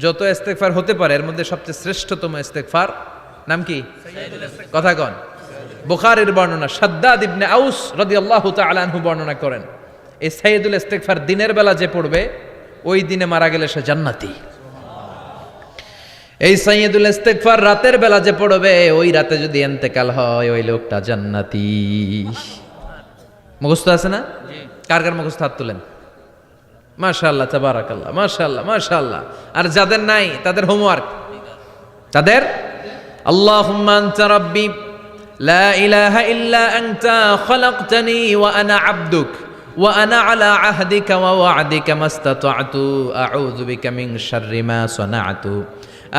যত ইস্তেগফার হতে পারে এর মধ্যে সবচেয়ে শ্রেষ্ঠতম ইস্তেগফার নাম কি? কথা কন। বুখারীর বর্ণনা, শাদ্দাদ ইবনে আউস রাদিয়াল্লাহু তাআলা আনহু বর্ণনা করেন, এই সাইয়্যিদুল ইস্তেগফার দিনের বেলা যে পড়বে ওই দিনে মারা গেলে সে জান্নাতি। এই সাইয়্যিদুল ইস্তেগফার রাতের বেলা যে পড়বে ওই রাতে যদি ইন্তেকাল হয় ওই লোকটা জান্নাতি। মুখস্থ আছে না? কার কার মুখস্থ হাত তুলেন। মাশাআল্লাহ, তাবারাকাল্লাহ, মাশাআল্লাহ, মাশাআল্লাহ। আর যাদের নাই তাদের হোমওয়ার্ক, তাদের আল্লাহুম্মা আনতা রাব্বি লা ইলাহা ইল্লা আনতা খালাকতানি ওয়া আনা আবদুক ওয়া আনা আলা আহদিকা ওয়া ওয়া'দিকা মাস্তাতা'তু আউযু বিকা মিন শাররি মা সানা'তু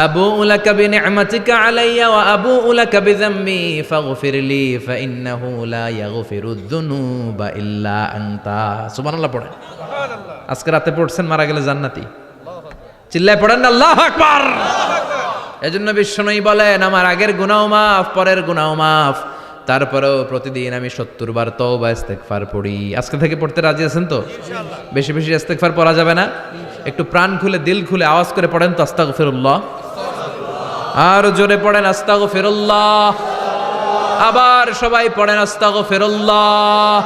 আবুউ লাকা বিনি'মাতিকা আলাইয়া ওয়া আবুউ লাকা বিযামবি ফাগফিরলি ফাইন্নাহু লা ইয়াগফিরুয যুনুবা ইল্লা আনতা। সুবহানাল্লাহ পড়েন। আজকে রাতে পড়ছেন, মারা গেলে জান্নাতি। চিল্লায় পড়েন না আল্লাহু আকবার। এজন্য বিশ্বনবী বলেন আমার আগের গুনাহ মাফ, পরের গুনাহ মাফ, তারপরেও প্রতিদিন আমি 70 বার তওবা ইস্তেগফার পড়ি। আজকে থেকে পড়তে রাজি আছেন তো? বেশি বেশি ইস্তেগফার পড়া যাবে না? একটু প্রাণ খুলে দিল খুলে আওয়াজ করে পড়েন তো আস্তাগফিরুল্লাহ। আর জোরে পড়েন আস্তাগফিরুল্লাহ। আবার সবাই পড়েন আস্তাগফিরুল্লাহ।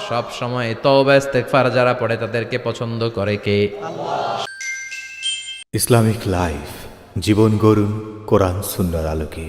সব সময় তওবা ইস্তেগফার যারা পড়ে তাদেরকে পছন্দ করে কে? ইসলামিক লাইফ, জীবন গড়ুন কোরআন সুন্নাহর আলোকে।